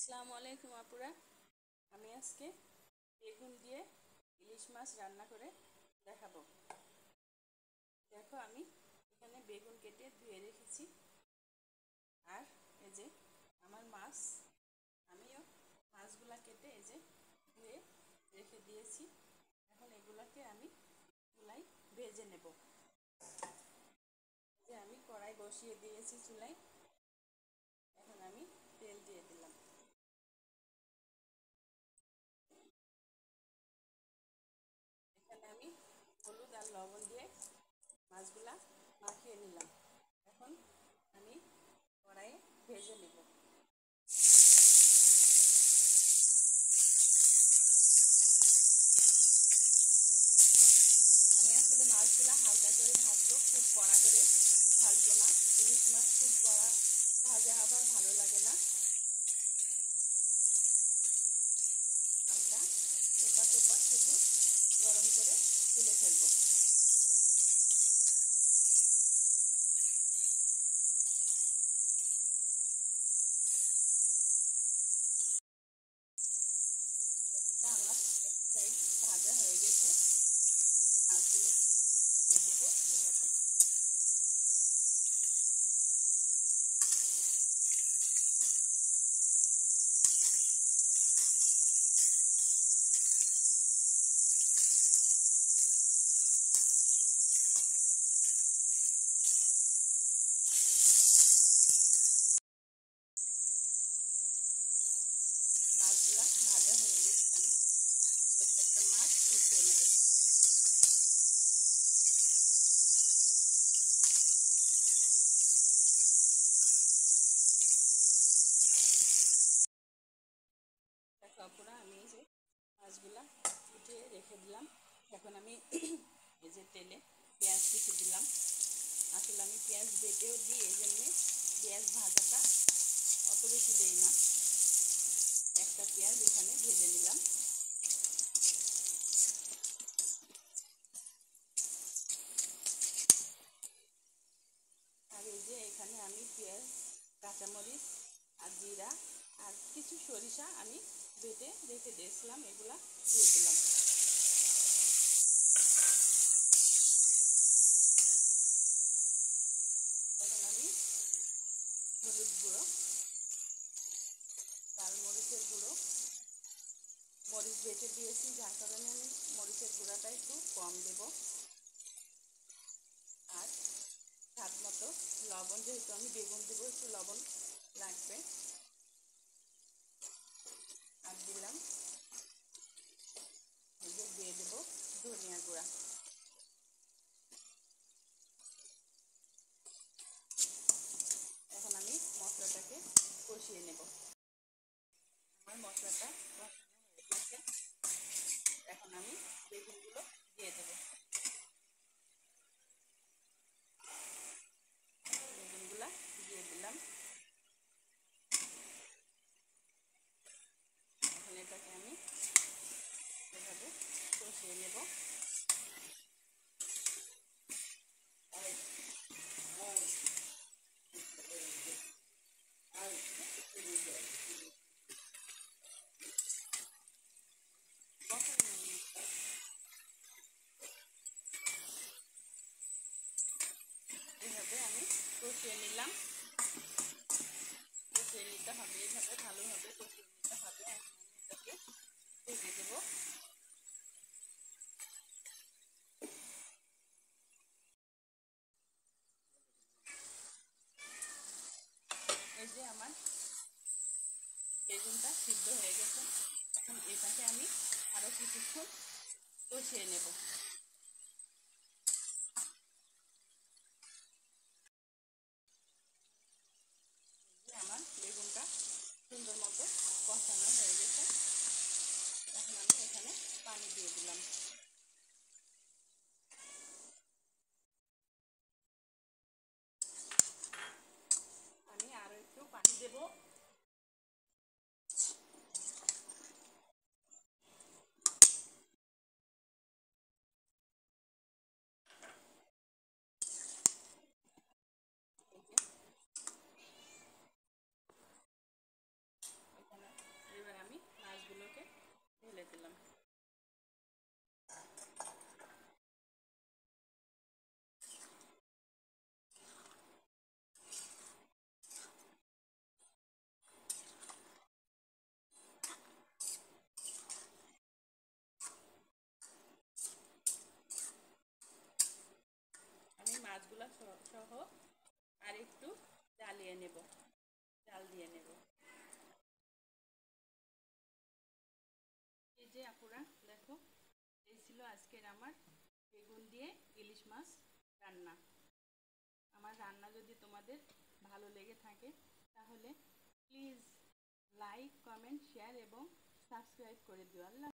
আসসালামু আলাইকুম আপুরা। আমি আজকে বেগুন দিয়ে ইলিশ মাছ রান্না করে দেখাবো। দেখো, আমি এখানে বেগুন কেটে ধুয়ে রেখেছি। আর এই যে আমার মাছ, আমিও মাছগুলা কেটে এই যে ধুয়ে রেখে দিয়েছি। এখন এগুলাকে আমি চুলায় ভেজে নেব। যে আমি কড়াই বসিয়ে দিয়েছি চুলায়। এখন আমি তেল দিয়ে দিলাম। এখানে আমি হলুদ আর লবণ দিয়ে মাছগুলা মাখিয়ে নিলাম। এখন আমি কড়াইয়ে ভেজে নেব। আমি আসলে মাছগুলা হালকা করে ভাজবো, খুব কড়া করে ভাজবো না। ইলিশ মাছ খুব কড়া ভাজা আবার ভালো লাগে না। হালকা এপাট ওপাট শুধু গরম করে তুলে ফেলবো। আমার এক সাইড ভাজা হয়ে গেছে। মাছগুলো দিয়ে দেবো এভাবে। মাছগুলা ভাজা হয়ে গেছে। আমি প্রত্যেকটা মাছ উঠিয়ে নেব। দেখো আপুরা, আমি এই যে মাছগুলা উঠিয়ে রেখে দিলাম। এখন আমি এই যে তেলে পেঁয়াজ কুচি দিলাম। আসলে আমি পেঁয়াজ বেটেও দিই, এই জন্যে পেঁয়াজ ভাজাটা অত বেশি দেই না। একটা পেঁয়াজ এখানে ভেজে নিলাম। আর এই যে এখানে আমি পেঁয়াজ, কাঁচামরিচ আর জিরা আর কিছু সরিষা আমি বেটে রেখে দিয়েছিলাম, এগুলা দিয়ে দিলাম। এখন আমি হলুদ গুঁড়ো, লাল মরিচের গুঁড়ো, মরিচ বেটে দিয়েছি যার কারণে আমি মরিচের গুঁড়াটা একটু কম দেব। আর স্বাদ মতো লবণ, যেহেতু আমি বেগুন দেবো একটু লবণ লাগবে। আর দিলাম এই যে দিয়ে দেবো ধনিয়া গুঁড়া। এখন আমি মশলাটাকে কষিয়ে নেব। আমার মশলাটা কষানো হয়ে গেছে। এখন আমি বেগুনগুলো দিয়ে দেবো। বেগুনগুলা দিয়ে দিলাম। এখন এটাকে আমি এভাবে কষিয়ে নেব। এভাবে আমি কষিয়ে নিলাম। কষিয়ে নিতে হবে, এইভাবে ভালোভাবে কষিয়ে নিতে হবে। এখন আমি এটাকে ঢেকে দেবো। এই যে আমার বেগুনটা সিদ্ধ হয়ে গেছে। এখন এটাকে আমি আরো কিছুক্ষণ কষিয়ে নেব। আমার বেগুনটা সুন্দর মতো কষানো হয়ে গেছে। এখন আমি এখানে পানি দিয়ে দিলাম। আমি আরো একটু পানি দেব। মাছগুলো সহ আর একটু জ্বালিয়ে নেব, জাল দিয়ে নেব। এই যে আপুরা দেখো, এই ছিল আজকের আমার বেগুন দিয়ে ইলিশ মাছ রান্না। আমার রান্না যদি তোমাদের ভালো লেগে থাকে তাহলে প্লিজ লাইক, কমেন্ট, শেয়ার এবং সাবস্ক্রাইব করে দিও। আল্লাহ।